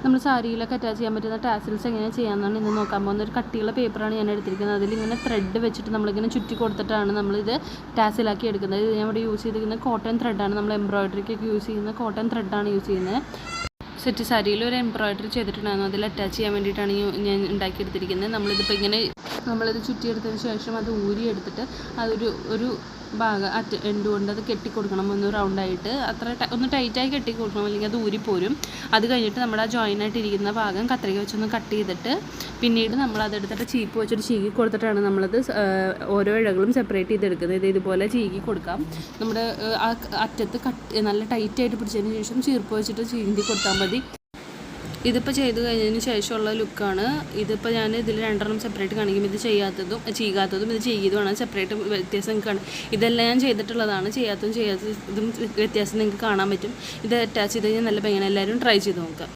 നമ്മൾ സാരിയിലൊക്കെ അറ്റാച്ച് ചെയ്യാൻ പറ്റുന്ന ടാസിൽസ് എങ്ങനെ ചെയ്യാമെന്നാണ് ഇന്ന് നോക്കാൻ പോകുന്നത്. ഒരു കട്ടിയുള്ള പേപ്പറാണ് ഞാൻ എടുത്തിരിക്കുന്നത്. അതിലിങ്ങനെ ത്രെഡ് വെച്ചിട്ട് നമ്മളിങ്ങനെ ചുറ്റി കൊടുത്തിട്ടാണ് നമ്മളിത് ടാസിലാക്കി എടുക്കുന്നത്. ഇത് ഞാൻ ഇവിടെ യൂസ് ചെയ്തിരിക്കുന്നത് കോട്ടൺ ത്രെഡാണ്. നമ്മൾ എംബ്രോയിഡറിക്കൊക്കെ യൂസ് ചെയ്യുന്ന കോട്ടൺ ത്രെഡാണ് യൂസ് ചെയ്യുന്നത്. സെറ്റ് സാരിയിൽ ഒരു എംബ്രോയിഡറി ചെയ്തിട്ടുണ്ടായിരുന്നു, അതിൽ അറ്റാച്ച് ചെയ്യാൻ വേണ്ടിയിട്ടാണ് ഞാൻ ഉണ്ടാക്കിയെടുത്തിരിക്കുന്നത്. നമ്മളിത് ചുറ്റിയെടുത്തതിന് ശേഷം അത് ഊരിയെടുത്തിട്ട് ഒരു ഭാഗം എൻഡ് അത് കെട്ടിക്കൊടുക്കണം. ഒന്ന് റൗണ്ടായിട്ട് ഒന്ന് ടൈറ്റായി കെട്ടി കൊടുക്കണം, അല്ലെങ്കിൽ അത് ഊരിപ്പോരും. അത് കഴിഞ്ഞിട്ട് നമ്മുടെ ആ ജോയിനായിട്ട് ഇരിക്കുന്ന ഭാഗം കത്രിക വെച്ചൊന്ന് കട്ട് ചെയ്തിട്ട് പിന്നീട് നമ്മളതെടുത്തിട്ട് ചീപ്പ് വെച്ചിട്ട് ചീകി കൊടുത്തിട്ടാണ് നമ്മളത് ഓരോ ഇഴകളും സെപ്പറേറ്റ് ചെയ്തെടുക്കുന്നത്. ഇതുപോലെ ചീകി കൊടുക്കാം. നമ്മുടെ ആ അറ്റത്ത് നല്ല ടൈറ്റായിട്ട് പിടിച്ചതിന് ശേഷം ചീർപ്പ് വെച്ചിട്ട് ചീന്തി കൊടുത്താൽ മതി. ഇതിപ്പോൾ ചെയ്ത് കഴിഞ്ഞതിന് ശേഷമുള്ള ലുക്കാണ്. ഇതിപ്പോൾ ഞാൻ ഇതിൽ രണ്ടെണ്ണം സെപ്പറേറ്റ് കാണിക്കും. ഇത് ചെയ്യാത്തതും ഇത് ചെയ്തതുമാണ് സെപ്പറേറ്റ് വ്യത്യാസം നിങ്ങൾക്ക് കാണാം. ഇതെല്ലാം ഞാൻ ചെയ്തിട്ടുള്ളതാണ്. ചെയ്യാത്തതും വ്യത്യാസം നിങ്ങൾക്ക് കാണാൻ പറ്റും. ഇത് അറ്റാച്ച് ചെയ്ത് കഴിഞ്ഞാൽ നല്ല ഭംഗിയാണ്. എല്ലാവരും ട്രൈ ചെയ്ത് നോക്കുക.